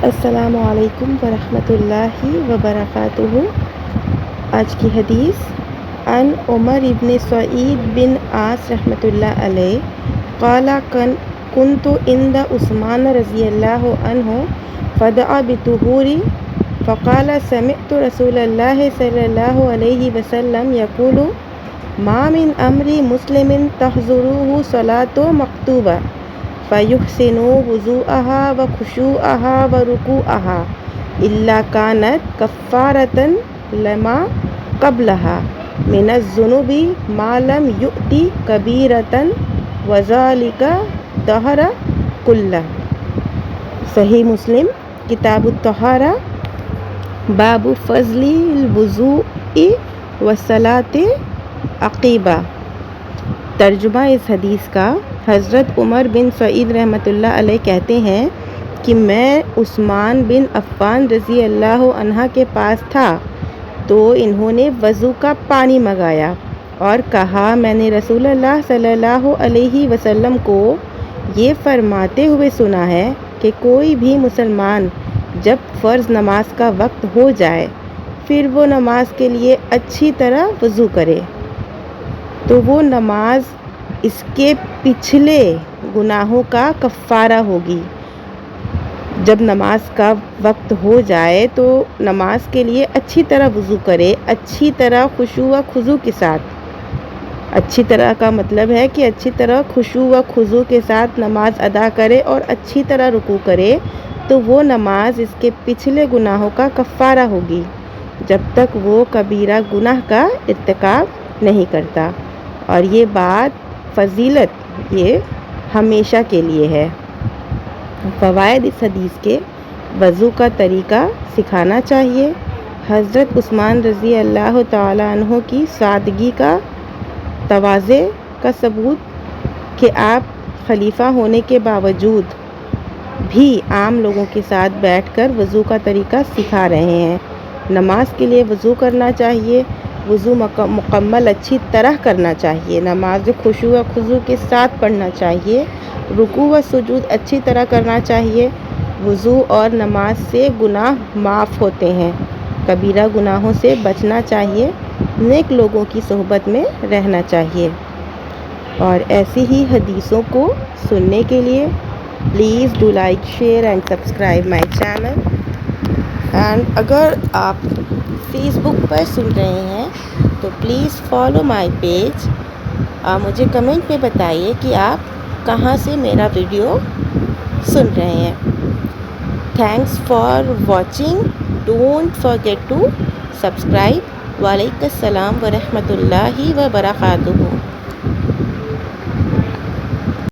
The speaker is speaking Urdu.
السلام علیکم ورحمۃ اللہ وبرکاتہ۔ آج کی حدیث عن عمر ابن سعید بن عاص رحمۃ اللہ علیہ قال كنت عند عثمان رضی اللہ عنہ فدعا بالطہور فقال سمعت رسول اللہ صلی اللہ علیہ وسلم يقول ما من امر مسلم تحضره صلاة مکتوبہ فيحسن وضوءها وخشوعها وركوعها إلا كانت كفارة لما قبلها من الذنوب ما لم يؤت كبيرة وذلك دهر كله۔ صحیح مسلم کتاب الطہارہ باب فضل الوضوء والصلاة عقیبہ۔ ترجمہ اس حدیث کا، حضرت عمر بن سعید رحمۃ اللہ علیہ کہتے ہیں کہ میں عثمان بن عفان رضی اللہ عنہ کے پاس تھا تو انہوں نے وضو کا پانی منگایا اور کہا میں نے رسول اللہ صلی اللہ علیہ وسلم کو یہ فرماتے ہوئے سنا ہے کہ کوئی بھی مسلمان جب فرض نماز کا وقت ہو جائے پھر وہ نماز کے لیے اچھی طرح وضو کرے تو وہ نماز اس کے پچھلے گناہوں کا کفارہ ہوگی۔ جب نماز کا وقت ہو جائے تو نماز کے لیے اچھی طرح وضو کرے، اچھی طرح خشوع و خضوع کے ساتھ۔ اچھی طرح کا مطلب ہے کہ اچھی طرح خشوع و خضوع کے ساتھ نماز ادا کرے اور اچھی طرح رکوع کرے تو وہ نماز اس کے پچھلے گناہوں کا کفارہ ہوگی جب تک وہ کبیرہ گناہ کا ارتکاب نہیں کرتا۔ اور یہ بات فضیلت یہ ہمیشہ کے لیے ہے۔ فوائد اس حدیث کے، وضو کا طریقہ سکھانا چاہیے، حضرت عثمان رضی اللہ تعالی عنہ کی سادگی کا تواضع کا ثبوت کہ آپ خلیفہ ہونے کے باوجود بھی عام لوگوں کے ساتھ بیٹھ کر وضو کا طریقہ سکھا رہے ہیں۔ نماز کے لیے وضو کرنا چاہیے، وضو مکمل اچھی طرح کرنا چاہیے، نماز خشوع و خضوع کے ساتھ پڑھنا چاہیے، رکوع و سجود اچھی طرح کرنا چاہیے۔ وضو اور نماز سے گناہ معاف ہوتے ہیں، کبیرہ گناہوں سے بچنا چاہیے، نیک لوگوں کی صحبت میں رہنا چاہیے۔ اور ایسی ہی حدیثوں کو سننے کے لیے please do like share and subscribe my channel. And اگر آپ فیس بک پر سن رہے ہیں تو پلیز فالو مائی پیج۔ مجھے کمنٹ میں بتائیے کہ آپ کہاں سے میرا ویڈیو سن رہے ہیں۔ Thanks for watching, don't forget to subscribe. وعلیکم السلام ورحمۃ اللہ وبرکاتہ۔